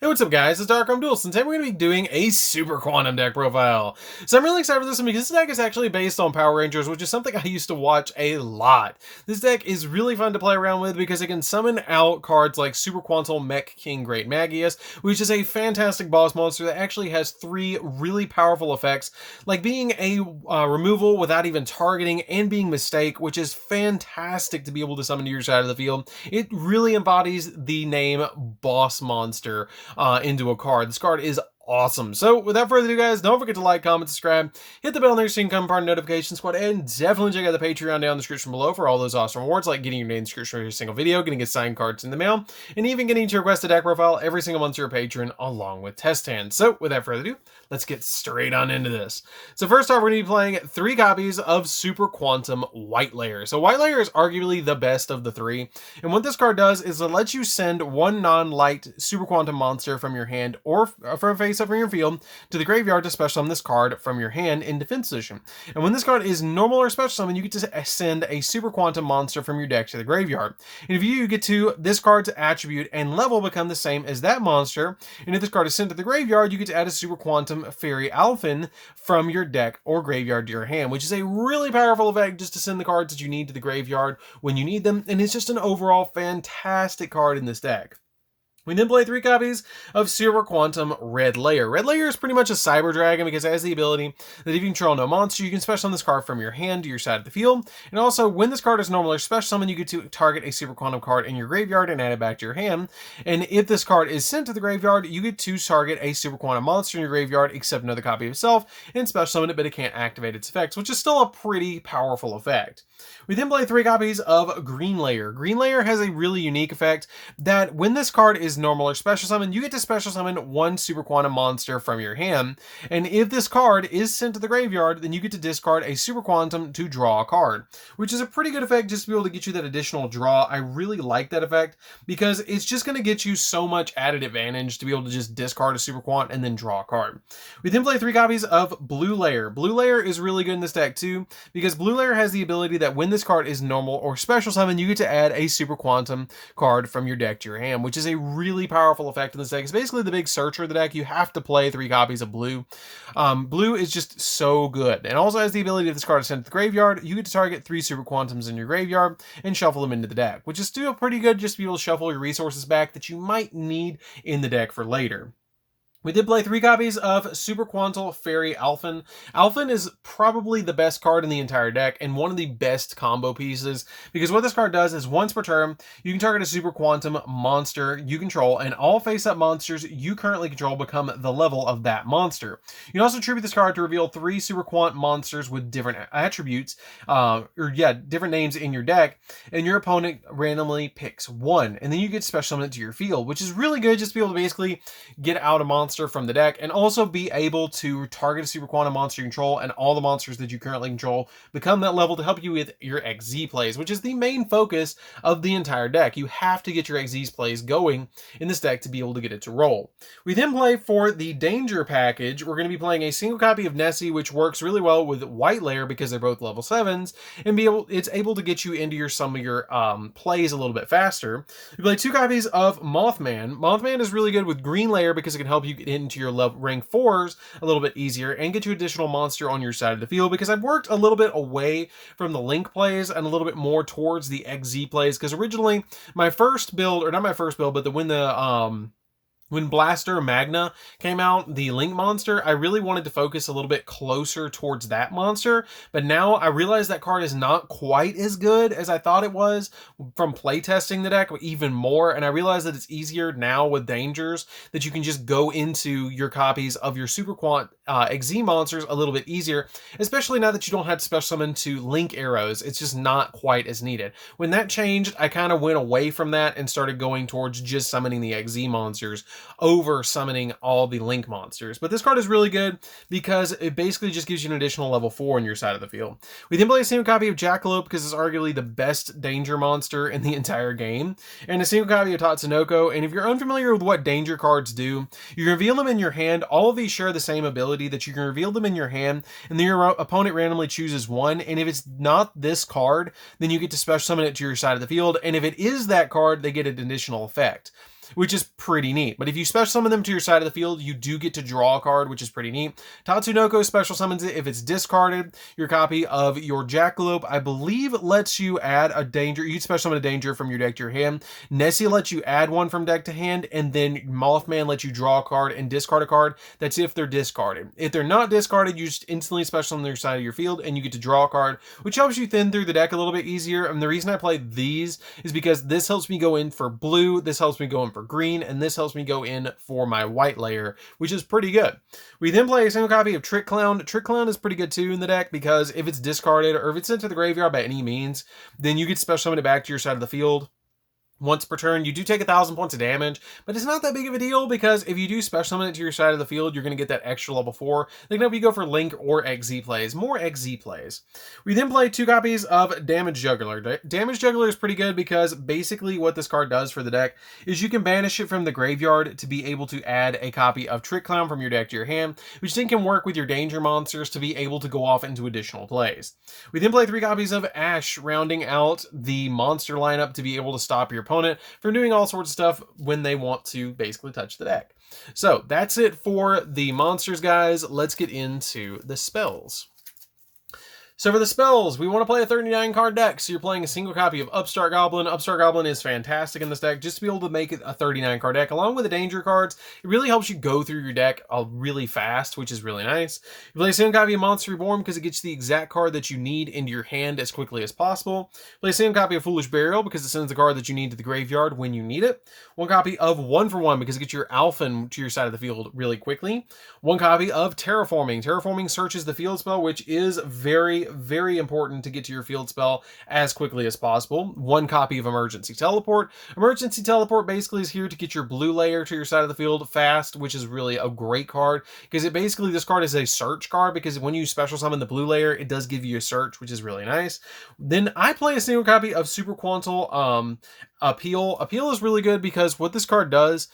Hey, what's up guys, it's DarkArmedDuelist, and today we're going to be doing a Super Quantum deck profile. So I'm really excited for this one because this deck is actually based on Power Rangers, which is something I used to watch a lot. This deck is really fun to play around with because it can summon out cards like Super Quantum Mech King Great Magius, which is a fantastic boss monster that actually has 3 really powerful effects, like being a removal without even targeting and being Mistake, which is fantastic to be able to summon to your side of the field. It really embodies the name Boss Monster into a card. This card is awesome. So without further ado guys, don't forget to like, comment, subscribe, hit the bell there so you can become part of the notification squad, and definitely check out the Patreon down in the description below for all those awesome rewards like getting your name in the description for every single video, getting signed cards in the mail, and even getting to request a deck profile every single month to your patron along with test hands. So without further ado, let's get straight on into this. So first off, we're going to be playing 3 copies of Super Quantum White Layer. So White Layer is arguably the best of the 3, and what this card does is it lets you send 1 non-light Super Quantum monster from your hand or from face up from your field to the graveyard to special summon this card from your hand in defense position. And when this card is normal or special summon, you get to send a Super Quantum monster from your deck to the graveyard. And if you get to this card's attribute and level become the same as that monster, and if this card is sent to the graveyard, you get to add a Super Quantum Fairy Alphen from your deck or graveyard to your hand, which is a really powerful effect just to send the cards that you need to the graveyard when you need them, and it's just an overall fantastic card in this deck. We then play 3 copies of Super Quantum Red Layer. Red Layer is pretty much a Cyber Dragon because it has the ability that if you control no monster, you can special summon this card from your hand to your side of the field. And also, when this card is normal or special summon, you get to target a Super Quantum card in your graveyard and add it back to your hand. And if this card is sent to the graveyard, you get to target a Super Quantum monster in your graveyard, except another copy of itself, and special summon it, but it can't activate its effects, which is still a pretty powerful effect. We then play 3 copies of Green Layer. Green Layer has a really unique effect that when this card is normal or special summon, you get to special summon 1 Super Quantum monster from your hand. And if this card is sent to the graveyard, then you get to discard a Super Quantum to draw a card, which is a pretty good effect just to be able to get you that additional draw. I really like that effect because it's just going to get you so much added advantage to be able to just discard a Super Quant and then draw a card. We then play 3 copies of Blue Layer. Blue Layer is really good in this deck too because Blue Layer has the ability that when this card is normal or special summon, you get to add a Super Quantum card from your deck to your hand, which is a really powerful effect in this deck. It's basically the big searcher of the deck. You have to play 3 copies of Blue. Blue is just so good, and also has the ability if this card is sent to the graveyard, you get to target 3 Super Quantums in your graveyard and shuffle them into the deck, which is still pretty good just to be able to shuffle your resources back that you might need in the deck for later. We did play 3 copies of Super Quantum Fairy Alphen. Alphen is probably the best card in the entire deck and one of the best combo pieces because what this card does is once per turn, you can target a Super Quantum monster you control, and all face-up monsters you currently control become the level of that monster. You can also tribute this card to reveal 3 Super Quant monsters with different attributes, different names in your deck, and your opponent randomly picks 1, and then you get special summon it to your field, which is really good just to be able to basically get out a monster from the deck and also be able to target a Super Quantum monster you control, and all the monsters that you currently control become that level to help you with your XZ plays, which is the main focus of the entire deck. You have to get your XZ plays going in this deck to be able to get it to roll. We then play for the Danger package. We're going to be playing a single copy of Nessie, which works really well with White Layer because they're both level 7s, and it's able to get you into some of your plays a little bit faster. We play 2 copies of Mothman. Mothman is really good with Green Layer because it can help you get into your rank 4s a little bit easier and get you additional monster on your side of the field, because I've worked a little bit away from the Link plays and a little bit more towards the XZ plays, because originally my first build, or not my first build, but when Blaster Magna came out, the Link monster, I really wanted to focus a little bit closer towards that monster, but now I realize that card is not quite as good as I thought it was from playtesting the deck even more, and I realize that it's easier now with Dangers that you can just go into your copies of your Super Quant XZ monsters a little bit easier, especially now that you don't have to special summon to Link arrows. It's just not quite as needed. When that changed, I kind of went away from that and started going towards just summoning the XZ monsters over summoning all the Link monsters. But this card is really good because it basically just gives you an additional level 4 on your side of the field. We then play a single copy of Jackalope because it's arguably the best danger monster in the entire game, and a single copy of Tatsunoko. And if you're unfamiliar with what danger cards do, you reveal them in your hand. All of these share the same ability that you can reveal them in your hand, and then your opponent randomly chooses 1, and if it's not this card, then you get to special summon it to your side of the field, and if it is that card, they get an additional effect, which is pretty neat. But if you special summon them to your side of the field, you do get to draw a card, which is pretty neat. Tatsunoko special summons it if it's discarded. Your copy of your Jackalope, I believe, lets you add a danger. You can special summon a danger from your deck to your hand. Nessie lets you add one from deck to hand, and then Mothman lets you draw a card and discard a card. That's if they're discarded. If they're not discarded, you just instantly special summon their side of your field, and you get to draw a card, which helps you thin through the deck a little bit easier. And the reason I play these is because this helps me go in for blue, this helps me go in for green, and this helps me go in for my white layer, which is pretty good. We then play a single copy of Trick Clown. Trick Clown is pretty good too in the deck because if it's discarded or if it's sent to the graveyard by any means, then you get special summon it back to your side of the field. Once per turn, you do take 1,000 points of damage, but it's not that big of a deal because if you do special summon it to your side of the field, you're going to get that extra level 4. They can help you go for Link or XZ plays, more XZ plays. We then play 2 copies of Damage Juggler. Damage Juggler is pretty good because basically what this card does for the deck is you can banish it from the graveyard to be able to add a copy of Trick Clown from your deck to your hand, which then can work with your danger monsters to be able to go off into additional plays. We then play 3 copies of Ash, rounding out the monster lineup to be able to stop your opponent from doing all sorts of stuff when they want to basically touch the deck. So that's it for the monsters, guys. Let's get into the spells. So for the spells, we want to play a 39 card deck. So you're playing a single copy of Upstart Goblin. Upstart Goblin is fantastic in this deck just to be able to make it a 39 card deck. Along with the danger cards, it really helps you go through your deck really fast, which is really nice. You play a single copy of Monster Reborn because it gets you the exact card that you need into your hand as quickly as possible. Play a single copy of Foolish Burial because it sends the card that you need to the graveyard when you need it. 1 copy of One for One because it gets your Alphen to your side of the field really quickly. 1 copy of Terraforming. Terraforming searches the field spell, which is very important to get to your field spell as quickly as possible. 1 copy of Emergency Teleport. Emergency Teleport basically is here to get your blue layer to your side of the field fast, which is really a great card because it basically, this card is a search card because when you special summon the blue layer, it does give you a search, which is really nice. Then I play a single copy of Super Quantal Appeal. Appeal is really good because what this card does,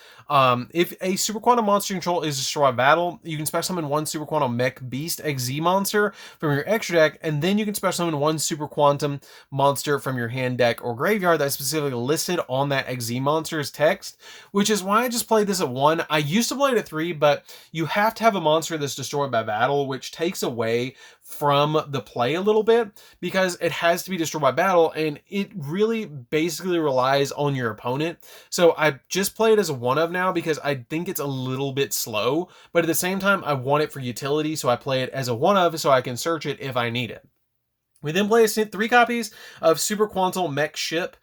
if a Super Quantum monster you control is destroyed by battle, you can special summon 1 Super Quantum Mech Beast XZ monster from your extra deck, and then you can special summon 1 Super Quantum monster from your hand, deck, or graveyard that's specifically listed on that XZ monster's text, which is why I just played this at 1. I used to play it at 3, but you have to have a monster that's destroyed by battle, which takes away from the play a little bit because it has to be destroyed by battle, and it really basically relies on your opponent. So I just play it as a 1 of now because I think it's a little bit slow, but at the same time I want it for utility, so I play it as a 1 of so I can search it if I need it. We then play 3 copies of Super Quantal Mech Ship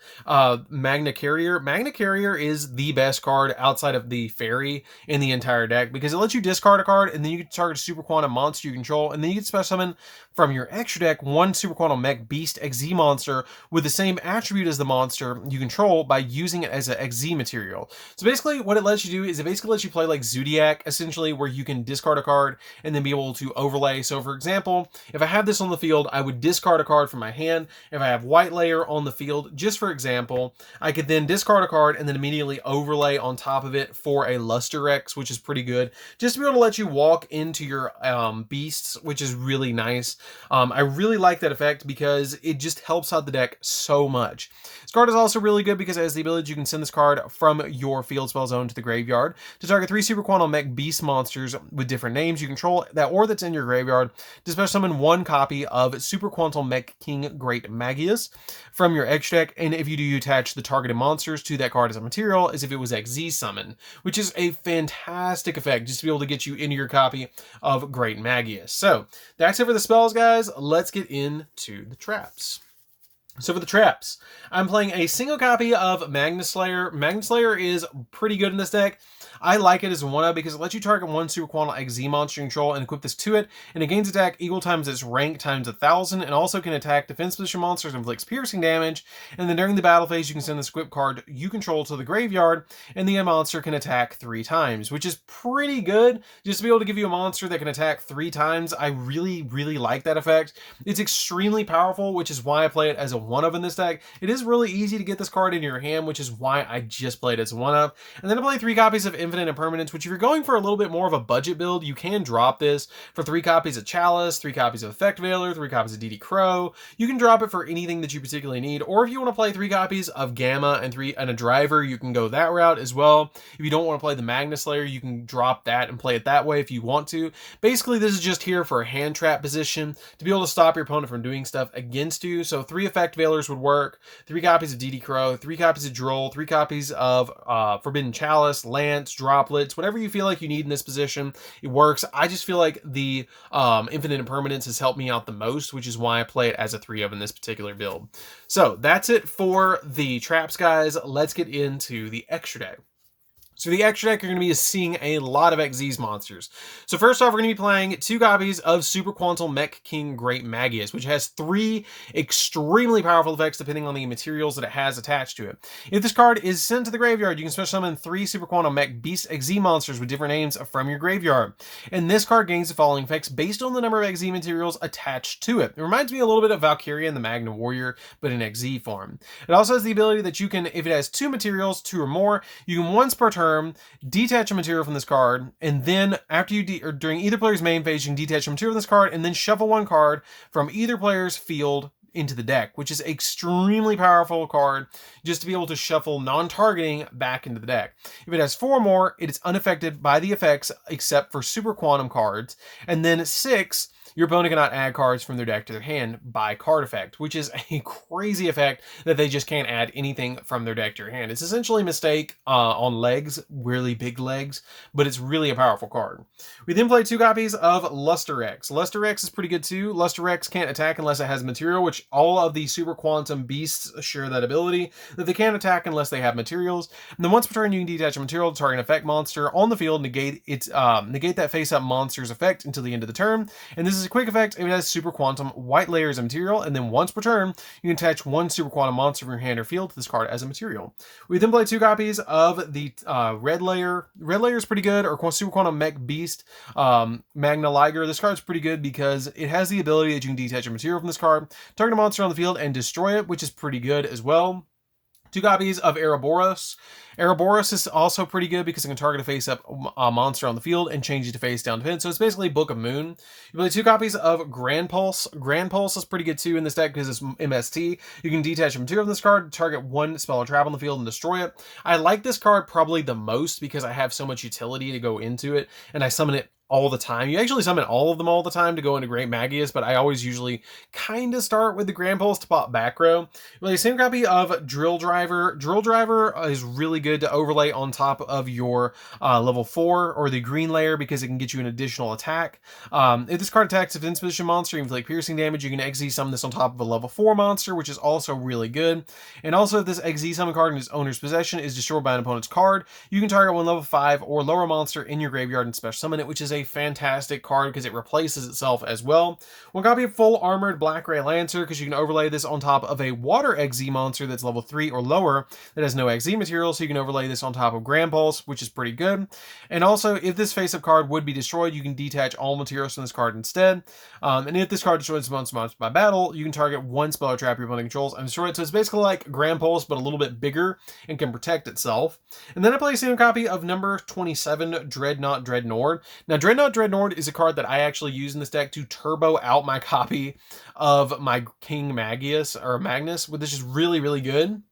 Magna Carrier. Magna Carrier is the best card outside of the Fairy in the entire deck because it lets you discard a card and then you can target a Super Quantum monster you control, and then you can special summon from your extra deck 1 Super Quantum Mech Beast XZ monster with the same attribute as the monster you control by using it as an XZ material. So basically what it lets you do is it basically lets you play like Zodiac, essentially, where you can discard a card and then be able to overlay. So for example, if I have this on the field, I would discard a card from my hand. If I have white layer on the field, just for example, I could then discard a card and then immediately overlay on top of it for a Luster X, which is pretty good, just to be able to let you walk into your beasts, which is really nice. I really like that effect because it just helps out the deck so much. This card is also really good because it has the ability you can send this card from your field spell zone to the graveyard to target 3 Super Quantum Mech Beast monsters with different names you control that or that's in your graveyard to special summon 1 copy of Super Quantum Mech King Great Magius from your extra deck, and if you do, you attach the targeted monsters to that card as a material as if it was XZ summon, which is a fantastic effect just to be able to get you into your copy of Great Magius. So that's it for the spells, guys. Let's get into the traps. So for the traps, I'm playing a single copy of Magna Slayer. Magna Slayer is pretty good in this deck. I like it as a 1-of because it lets you target 1 Super Quantal XZ monster you control and equip this to it, and it gains attack equal times its rank times 1,000, and also can attack defense position monsters and inflicts piercing damage, and then during the battle phase you can send this equipped card you control to the graveyard, and the monster can attack 3 times, which is pretty good, just to be able to give you a monster that can attack 3 times. I really like that effect. It's extremely powerful, which is why I play it as a 1-of in this deck, it is really easy to get this card in your hand, which is why I just played as 1-of. And then I play 3 copies of Infinite Impermanence, which if you're going for a little bit more of a budget build, you can drop this for 3 copies of Chalice, 3 copies of Effect Veiler, 3 copies of DD Crow. You can drop it for anything that you particularly need, or if you want to play 3 copies of Gamma and a Driver, you can go that route as well. If you don't want to play the Magnus Layer, you can drop that and play it that way if you want to. Basically, this is just here for a hand trap position to be able to stop your opponent from doing stuff against you. So 3 Effect Veilers would work, 3 copies of DD Crow, 3 copies of Droll, 3 copies of Forbidden Chalice, Lance, Droplets, whatever you feel like you need in this position, it works. I just feel like the Infinite Impermanence has helped me out the most, which is why I play it as a 3-of in this particular build. So that's it for the traps, guys. Let's get into the extra deck. So the extra deck, you're going to be seeing a lot of Xyz monsters. So first off, we're going to be playing 2 copies of Super Quantum Mech King Great Magius, which has 3 extremely powerful effects depending on the materials that it has attached to it. If this card is sent to the graveyard, you can special summon 3 Super Quantum Mech Beast Xyz monsters with different names from your graveyard. And this card gains the following effects based on the number of Xyz materials attached to it. It reminds me a little bit of Valkyria and the Magna Warrior, but in Xyz form. It also has the ability that you can, if it has 2 materials, 2 or more, you can once per turn detach a material from this card, and then after you or during either player's main phase, you can detach a material from this card and then shuffle 1 card from either player's field into the deck, which is extremely powerful card just to be able to shuffle non-targeting back into the deck. If it has 4 or more, it is unaffected by the effects except for Super Quantum cards, and then 6, your opponent cannot add cards from their deck to their hand by card effect, which is a crazy effect that they just can't add anything from their deck to your hand. It's essentially a mistake on legs, really big legs, but it's really a powerful card. We then play 2 copies of Luster X. Luster X is pretty good too. Luster X can't attack unless it has material, which all of the Super Quantum beasts share that ability, that they can't attack unless they have materials. And then once per turn, you can detach a material to target an effect monster on the field, negate that face-up monster's effect until the end of the turn. And this is a quick effect if it has Super Quantum white layers of material, and then once per turn, you can attach 1 Super Quantum monster from your hand or field to this card as a material. We then play 2 copies of the red layer. Red layer is pretty good, or Super Quantum Mech Beast Magna Liger. This card is pretty good because it has the ability that you can detach a material from this card, target a monster on the field, and destroy it, which is pretty good as well. 2 copies of Ouroboros. Ouroboros is also pretty good because it can target a face-up monster on the field and change it to face-down defense. So it's basically Book of Moon. You play 2 copies of Grand Pulse. Grand Pulse is pretty good too in this deck because it's MST. You can detach a material from this card, target 1 spell or trap on the field, and destroy it. I like this card probably the most because I have so much utility to go into it, and I summon it all the time. You actually summon all of them all the time to go into Great Magius, but I always usually kind of start with the Grand Pulse to pop back row. Well, the same copy of Drill Driver. Drill Driver is really good to overlay on top of your level 4 or the green layer because it can get you an additional attack. If this card attacks a defense position monster, you can inflict piercing damage. You can Xyz summon this on top of a level 4 monster, which is also really good. And also, if this Xyz summon card in its owner's possession is destroyed by an opponent's card, you can target 1 level 5 or lower monster in your graveyard and special summon it, which is a fantastic card because it replaces itself as well. 1 copy of Full Armored Black Ray Lancer because you can overlay this on top of a Water Xyz monster that's level 3 or lower that has no Xyz material, so you can overlay this on top of Grand Pulse, which is pretty good. And also, if this face-up card would be destroyed, you can detach all materials from this card instead. And if this card destroys a monster by battle, you can target 1 spell or trap your opponent controls and destroy it. So it's basically like Grand Pulse, but a little bit bigger and can protect itself. And then I play a single copy of number 27, Dreadnought Dreadnord. Now, Dreadnought Dreadnord is a card that I actually use in this deck to turbo out my copy of my King Magnus, which is really, really good.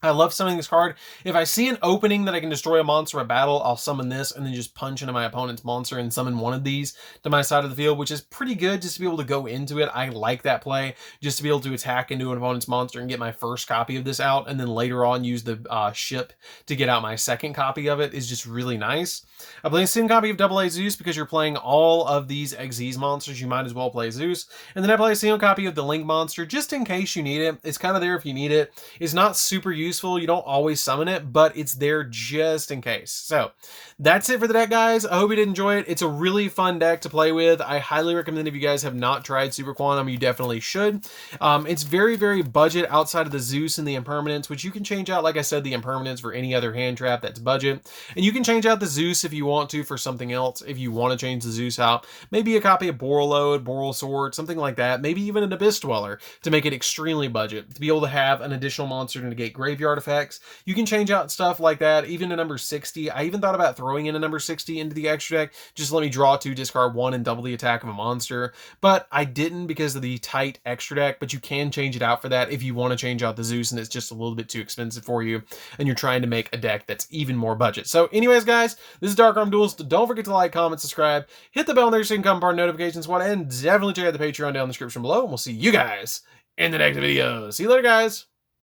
I love summoning this card. If I see an opening that I can destroy a monster at battle, I'll summon this and then just punch into my opponent's monster and summon one of these to my side of the field, which is pretty good just to be able to go into it. I like that play, just to be able to attack into an opponent's monster and get my first copy of this out, and then later on use the ship to get out my second copy of it is just really nice. I play a single copy of Double A Zeus because you're playing all of these Xyz monsters. You might as well play Zeus. And then I play a single copy of the Link monster just in case you need it. It's kind of there if you need it. It's not super useful useful. You don't always summon it, but it's there just in case. So that's it for the deck, guys. I hope you did enjoy it. It's a really fun deck to play with. I highly recommend if you guys have not tried Super Quantum, you definitely should. It's very, very budget outside of the Zeus and the Impermanence, which you can change out, like I said, the Impermanence for any other hand trap that's budget. And you can change out the Zeus if you want to for something else, if you want to change the Zeus out. Maybe a copy of Borreload, Borrelsword, something like that. Maybe even an Abyss Dweller to make it extremely budget, to be able to have an additional monster to negate graveyard effects. You can change out stuff like that, even a number 60. I even thought about throwing in a number 60 into the extra deck. Just let me draw 2, discard 1, and double the attack of a monster. But I didn't because of the tight extra deck, but you can change it out for that if you want to change out the Zeus and it's just a little bit too expensive for you and you're trying to make a deck that's even more budget. So anyways, guys, this is DarkArmedDuelist. Don't forget to like, comment, subscribe, hit the bell there so you can come part of notifications one, and definitely check out the Patreon down in the description below, and we'll see you guys in the next video. See you later, guys.